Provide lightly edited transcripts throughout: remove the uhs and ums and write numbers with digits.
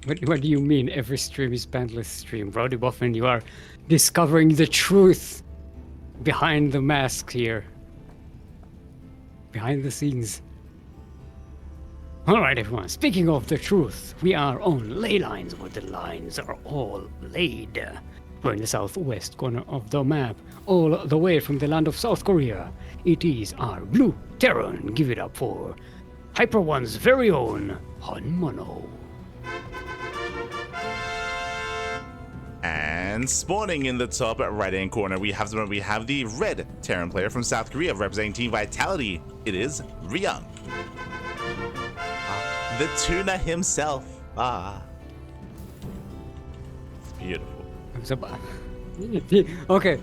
What do you mean every stream is bandless stream? Brody Buffin, you are discovering the truth behind the mask here. Behind the scenes. Alright everyone, speaking of the truth, we are on ley lines where the lines are all laid. We're in the southwest corner of the map, all the way from the land of South Korea. It is our blue Terran. Give it up for Hyper One's very own HonMonO. And spawning in the top right-hand corner, we have the red Terran player from South Korea representing Team Vitality. It is Ryung. The tuna himself. It's beautiful. Okay.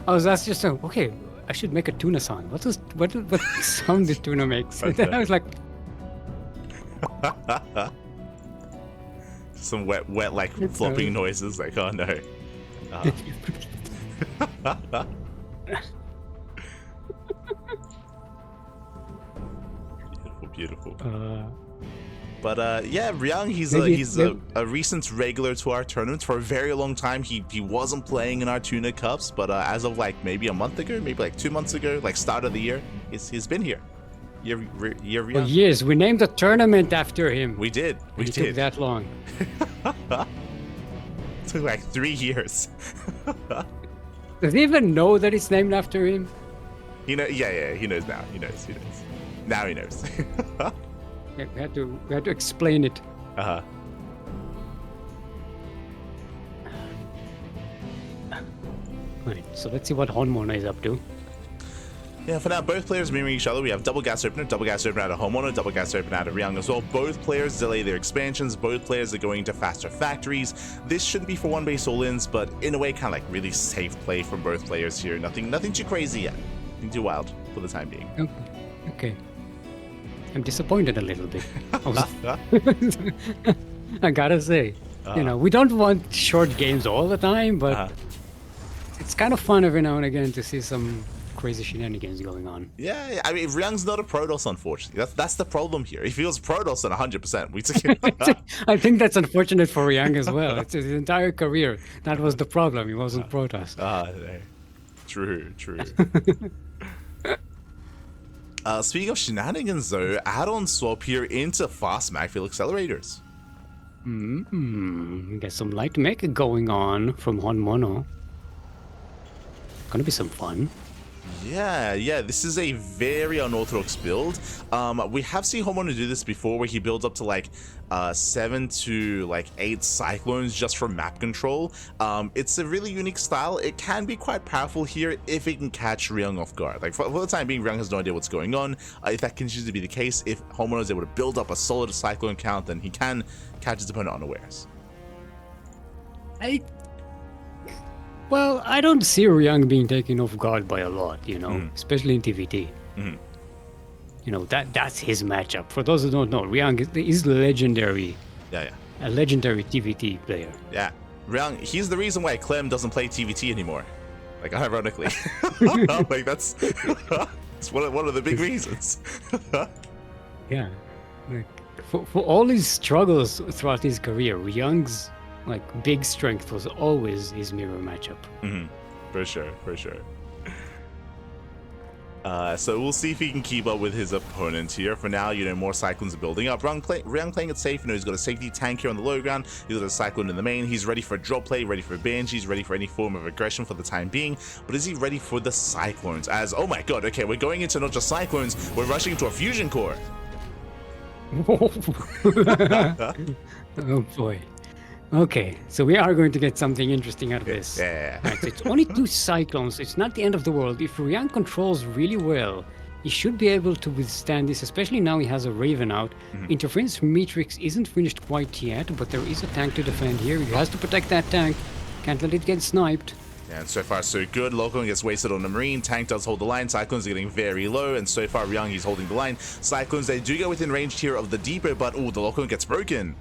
I was asked just okay, I should make a tuna sound. What sound did tuna makes? And then I was like, some wet like flopping noises. Like, oh no. Beautiful. But yeah, Ryung, he's a recent regular to our tournaments. For a very long time, he wasn't playing in our Tuna Cups, but as of like maybe a month ago, maybe like 2 months ago, like start of the year, he's been here. Ryung. Well, yes, we named the tournament after him. We did. It took that long. It took like 3 years. Does he even know that it's named after him? Yeah, he knows now. He knows. Now he knows. Yeah, we had to explain it. Right, so let's see what HonMonO is up to. Yeah, for now, both players mirroring each other. We have double gas opener out of HonMonO, double gas opener out of Ryung as well. Both players delay their expansions. Both players are going to faster factories. This shouldn't be for one base all-ins, but in a way, kind of like really safe play from both players here. Nothing too crazy yet. Nothing too wild for the time being. Okay. I'm disappointed a little bit. I gotta say, we don't want short games all the time, but it's kind of fun every now and again to see some crazy shenanigans going on. Yeah, I mean, Ryung's not a Protoss, unfortunately. That's the problem here. If he was Protoss, then 100%. We took it. I think that's unfortunate for Ryung as well. It's his entire career. That was the problem. He wasn't Protoss. True. Speaking of shenanigans, though, add-on swap here into fast magfield accelerators. Got some light mech going on from HonMonO. Gonna be some fun. Yeah, this is a very unorthodox build. We have seen HonMonO do this before, where he builds up to like 7 to like 8 cyclones just for map control. It's a really unique style. It can be quite powerful here if it can catch Ryung off guard. Like for the time being, Ryung has no idea what's going on. If that continues to be the case, if HonMonO is able to build up a solid cyclone count, then he can catch his opponent unawares. Well, I don't see Ryung being taken off guard by a lot, especially in TvT. That's his matchup. For those who don't know, Ryung is legendary. Yeah. A legendary TvT player. Yeah. Ryung, he's the reason why Clem doesn't play TvT anymore. Like, ironically. Like, that's one of the big reasons. Yeah. Like, for all his struggles throughout his career, Ryung's big strength was always his mirror matchup. For sure. So we'll see if he can keep up with his opponent here. For now, more cyclones are building up. Ryung playing it safe. He's got a safety tank here on the low ground. He's got a cyclone in the main. He's ready for drop play, ready for banshees, ready for any form of aggression for the time being. But is he ready for the cyclones? Oh my god, okay, we're going into not just cyclones, we're rushing into a fusion core. Oh boy. Okay, so we are going to get something interesting out of this. Yeah. Right, so it's only 2 cyclones. It's not the end of the world. If Ryung controls really well, he should be able to withstand this, especially now he has a Raven out. Interference Matrix isn't finished quite yet, but there is a tank to defend here. He has to protect that tank. Can't let it get sniped. Yeah, and so far so good. Locon gets wasted on the Marine. Tank does hold the line. Cyclones are getting very low, and so far Ryung, he's holding the line. Cyclones, they do go within range here of the depot, but the Locon gets broken.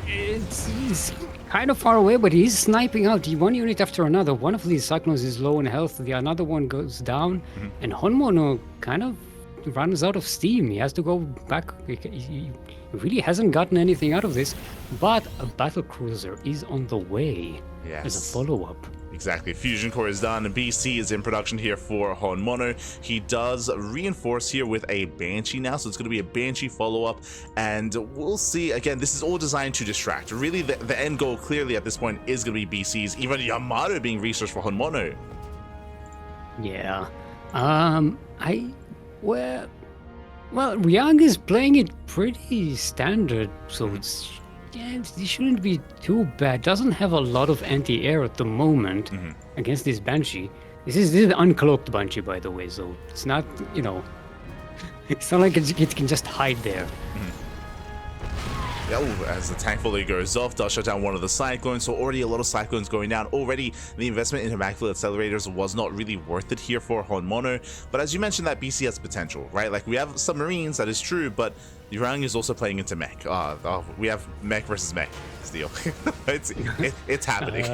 He's kind of far away, but he's sniping out one unit after another. One of these cyclones is low in health, the another one goes down, and HonMonO kind of runs out of steam. He has to go back. He really hasn't gotten anything out of this, but a battle cruiser is on the way as a follow-up. Exactly. Fusion core is done. BC is in production here for HonMonO. He does reinforce here with a Banshee now, so it's going to be a Banshee follow-up, and we'll see. Again, this is all designed to distract. Really, the end goal clearly at this point is going to be BC's. Even Yamato being researched for HonMonO. Yeah. Well, Ryung is playing it pretty standard, so it shouldn't be too bad. Doesn't have a lot of anti-air at the moment against this Banshee. This is an uncloaked Banshee, by the way, so it's not, it's not like it can just hide there. Yeah, as the tank fully goes off, does shut down one of the Cyclones, so already a lot of Cyclones going down. Already, the investment in Immaculate Accelerators was not really worth it here for HonMonO, but as you mentioned, that BC has potential, right? Like, we have submarines, that is true, but Ryung is also playing into mech. We have mech versus mech, Steel. it's happening.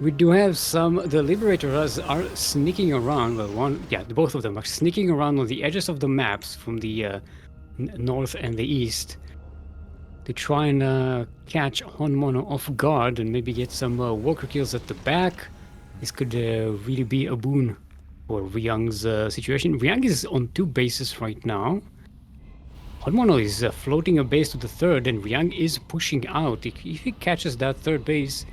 We do have the Liberators are sneaking around, both of them are sneaking around on the edges of the maps from the north and the east, to try and catch HonMonO off guard and maybe get some walker kills at the back. This could really be a boon for Ryung's situation. Ryung is on 2 bases right now. HonMonO is floating a base to the 3rd, and Ryung is pushing out. If he catches that 3rd base,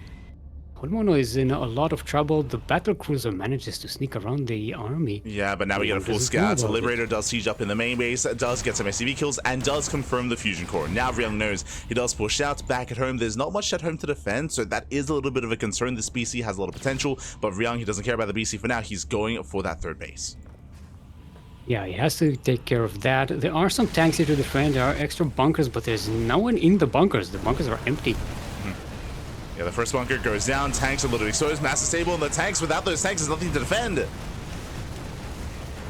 HonMonO is in a lot of trouble. The battle cruiser manages to sneak around the army. Yeah, but now we get a full scout. The Liberator does siege up in the main base, does get some SCV kills, and does confirm the fusion core. Now Ryung knows he does push out back at home. There's not much at home to defend, so that is a little bit of a concern. This BC has a lot of potential, but Ryung, he doesn't care about the BC for now. He's going for that 3rd base. Yeah, he has to take care of that. There are some tanks here to defend. There are extra bunkers, but there's no one in the bunkers. The bunkers are empty. Yeah, the first bunker goes down. Tanks are literally exposed. Massive stable, and the tanks, without those tanks, there's nothing to defend.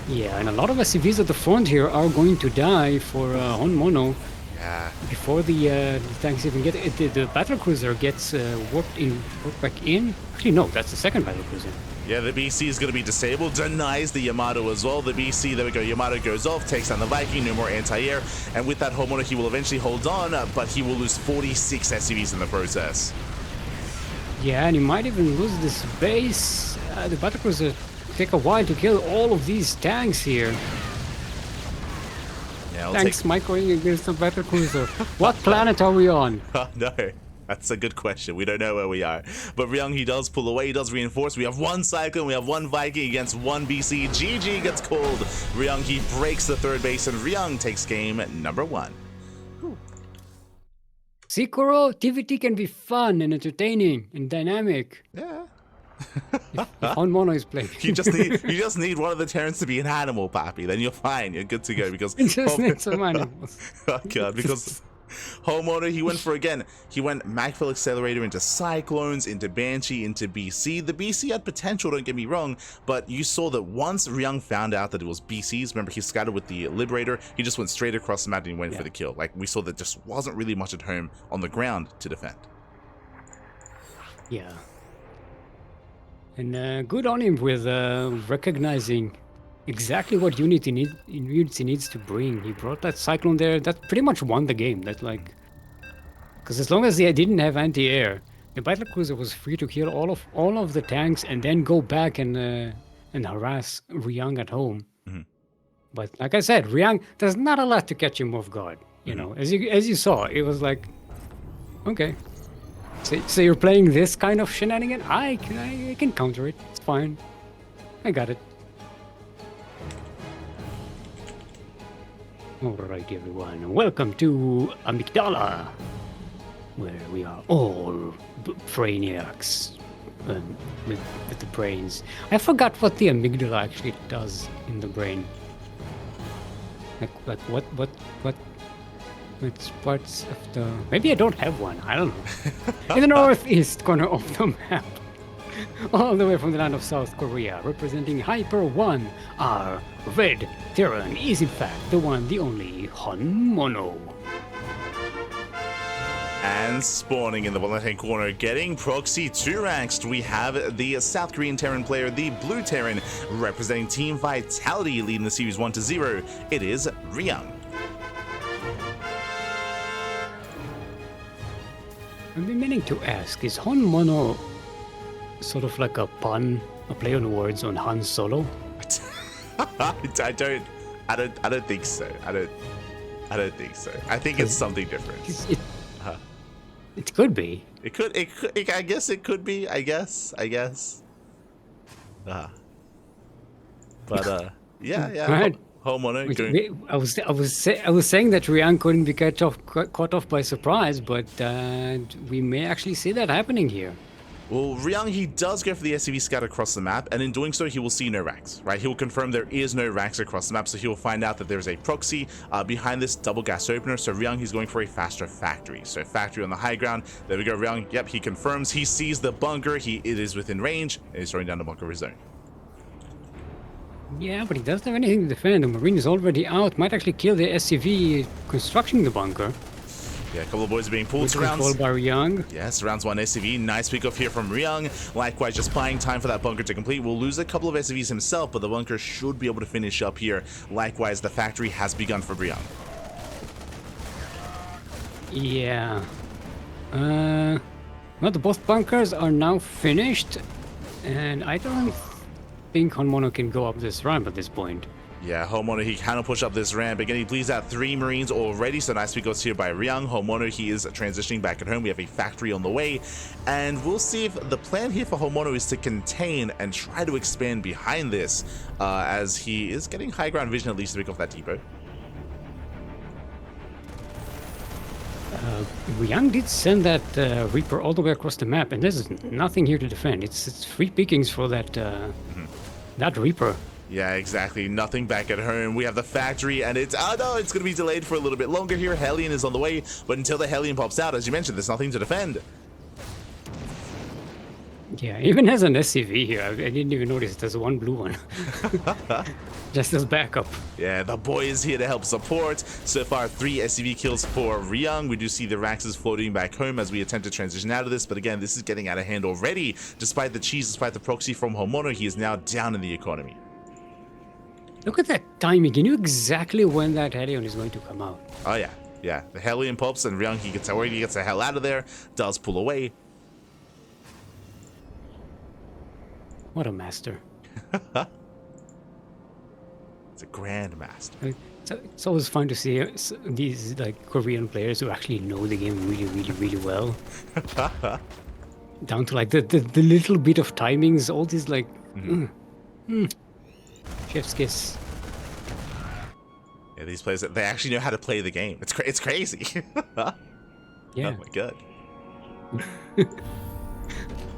Yeah, and a lot of SCVs at the front here are going to die for HonMonO. Yeah. Before the tanks even get it, the battle cruiser gets worked back in. Actually, no, that's the 2nd battle cruiser. Yeah, the BC is going to be disabled, denies the Yamato as well. The BC, there we go, Yamato goes off, takes down the Viking, no more anti-air, and with that HonMonO, he will eventually hold on, but he will lose 46 SCVs in the process. Yeah, and he might even lose this base. The battle cruiser take a while to kill all of these tanks here. Yeah, tanks microing against the battle cruiser. What planet are we on? No, that's a good question. We don't know where we are. But Ryung, he does pull away, he does reinforce. We have 1 Cyclone, we have 1 Viking against 1 BC. GG gets called. Ryung, he breaks the 3rd base, and Ryung takes game number 1. See, Kuro, TvT can be fun and entertaining and dynamic. Yeah. if HonMonO is playing. you just need one of the Terrans to be an animal, Pappy. Then you're fine. You're good to go because You just need some animals. Oh god, because HonMonO, he went Magfill Accelerator into Cyclones, into Banshee, into BC. The BC had potential, don't get me wrong, but you saw that once Ryung found out that it was BC's, remember he scattered with the Liberator, he just went straight across the map and went for the kill. Like, we saw that just wasn't really much at home on the ground to defend. Yeah. And good on him with recognizing exactly what Unity needs to bring. He brought that Cyclone there. That pretty much won the game. That because as long as they didn't have anti-air, the battle cruiser was free to kill all of the tanks and then go back and harass Ryung at home. But like I said, Ryung, there's not a lot to catch him off guard. You know, as you saw, it was like, okay, so you're playing this kind of shenanigan? I can counter it. It's fine. I got it. Alright everyone, welcome to Amygdala, where we are all brainiacs with the brains. I forgot what the amygdala actually does in the brain. Like what which parts of the... Maybe I don't have one, I don't know. In the northeast corner of the map, all the way from the land of South Korea, representing Hyper 1, our Red Terran is in fact the one, the only HonMonO. And spawning in the left-hand corner, getting proxy 2 ranks, we have the South Korean Terran player, the Blue Terran, representing Team Vitality, leading the series 1-0. It is Ryung. I've been meaning to ask, is HonMonO sort of like a pun, a play on words on Han Solo? I don't think so. I don't think so. I think it's something different. It could be. It could. I guess it could be. I guess. But yeah. Right. HonMonO. I was saying that Ryung couldn't be caught off by surprise, but we may actually see that happening here. Well, Ryung, he does go for the SCV scout across the map, and in doing so, he will see no racks, right? He will confirm there is no racks across the map, so he will find out that there's a proxy behind this double gas opener. So Ryung, he's going for a faster factory. So factory on the high ground. There we go, Ryung. Yep, he confirms. He sees the bunker. It is within range, and he's throwing down the bunker of his own. Yeah, but he doesn't have anything to defend. The Marine is already out. Might actually kill the SCV constructing the bunker. Yeah, a couple of boys are being pulled to rounds. Controlled by Ryung. Yes, rounds 1 SCV. Nice pick off here from Ryung. Likewise, just buying time for that bunker to complete. We'll lose a couple of SCVs himself, but the bunker should be able to finish up here. Likewise, the factory has begun for Ryung. Yeah. Well, both bunkers are now finished, and I don't think HonMonO can go up this ramp at this point. Yeah, HonMonO, he cannot push up this ramp. Again, he bleeds out 3 Marines already, so nice pick goes here by Ryung. HonMonO, he is transitioning back at home. We have a factory on the way, and we'll see if the plan here for HonMonO is to contain and try to expand behind this, as he is getting high ground vision at least to pick off that depot. Ryung did send that Reaper all the way across the map, and there's nothing here to defend. It's free pickings for that that Reaper. Yeah, exactly. Nothing back at home. We have the factory, and it's going to be delayed for a little bit longer here. Hellion is on the way, but until the Hellion pops out, as you mentioned, there's nothing to defend. Yeah, even has an SCV here. I didn't even notice there's one blue one. Just as backup. Yeah, the boy is here to help support. So far, 3 SCV kills for Ryung. We do see the Raxes floating back home as we attempt to transition out of this, but again, this is getting out of hand already. Despite the cheese, despite the proxy from HonMonO, he is now down in the economy. Look at that timing. You knew exactly when that Hellion is going to come out. Oh, yeah. Yeah, the Hellion pops, and Ryung, he gets the hell out of there, does pull away. What a master. It's a grandmaster. It's always fun to see these like Korean players who actually know the game really, really, really well. Down to like the little bit of timings, all these like... Chef's kiss. Yeah, these players, they actually know how to play the game. It's crazy. Yeah. Oh my god.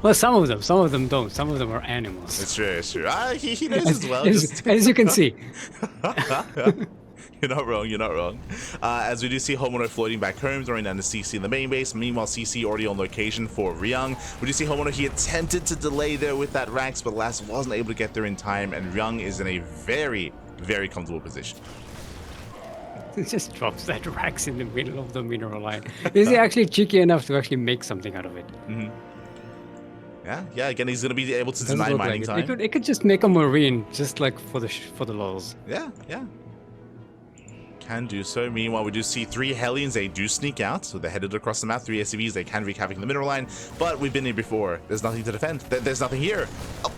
Well, some of them don't. Some of them are animals. It's true. He knows as well. As you can see. You're not wrong. As we do see HonMonO floating back home, throwing down the CC in the main base. Meanwhile, CC already on location for Ryung. We do see HonMonO, he attempted to delay there with that Rax, but last wasn't able to get there in time, and Ryung is in a very, very comfortable position. He just drops that Rax in the middle of the mineral line. Is he actually cheeky enough to actually make something out of it? Yeah. Again, he's gonna be able to deny mining time. It could just make a Marine, just like for the lulz. Yeah. Can do so. Meanwhile, we do see 3 Hellions. They do sneak out, so they're headed across the map. 3 SCVs. They can wreak havoc in the mineral line, but we've been here before. There's nothing to defend. There's nothing here. Oh.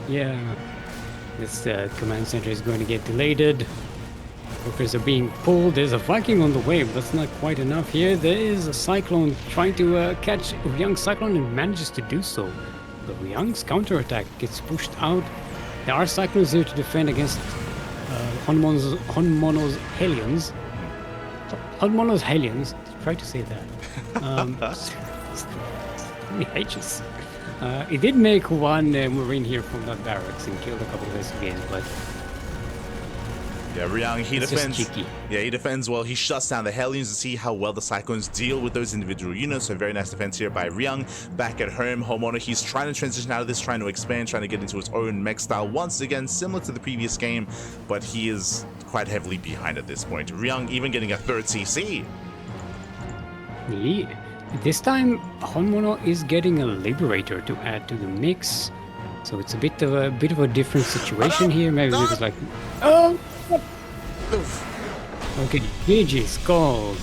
Yeah, this command center is going to get deleted. Workers are being pulled. There's a Viking on the way, but that's not quite enough here. There is a Cyclone trying to catch Ryung's Cyclone and manages to do so. But Ryung's counterattack gets pushed out. There are Cyclones here to defend against HonMonO's Hellions. HonMonO's Hellions. Try to say that. Many H's. It did make one Marine here from that barracks and killed a couple of SCVs, but... Yeah, Ryung, he defends. Cheeky. Yeah, he defends well. He shuts down the Hellions to see how well the Cyclones deal with those individual units. So very nice defense here by Ryung. Back at home, HonMonO, he's trying to transition out of this, trying to expand, trying to get into his own mech style once again, similar to the previous game, but he is quite heavily behind at this point. Ryung even getting a 3rd CC. Yeah. This time, HonMonO is getting a Liberator to add to the mix, so it's a bit of a different situation here. Maybe because like, oh, okay, GG's called.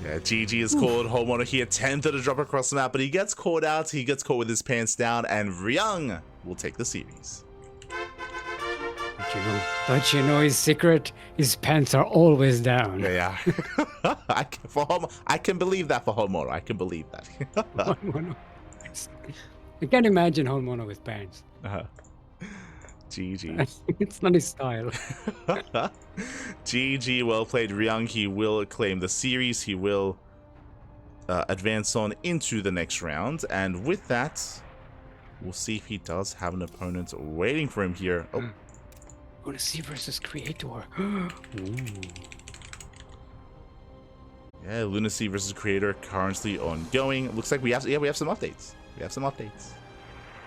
Yeah, GG is called. HonMonO, he attempted to drop across the map, but he gets caught out. He gets caught with his pants down, and Ryung will take the series. Don't you know his secret? His pants are always down. Yeah. I can believe that for HonMonO. I can believe that. HonMonO. I can't imagine HonMonO with pants. GG. It's not his style. GG, well played, Ryung. He will claim the series. He will advance on into the next round. And with that, we'll see if he does have an opponent waiting for him here. Oh. Lunacy versus Creator. Yeah, Lunacy versus Creator currently ongoing. Looks like we have some updates. We have some updates.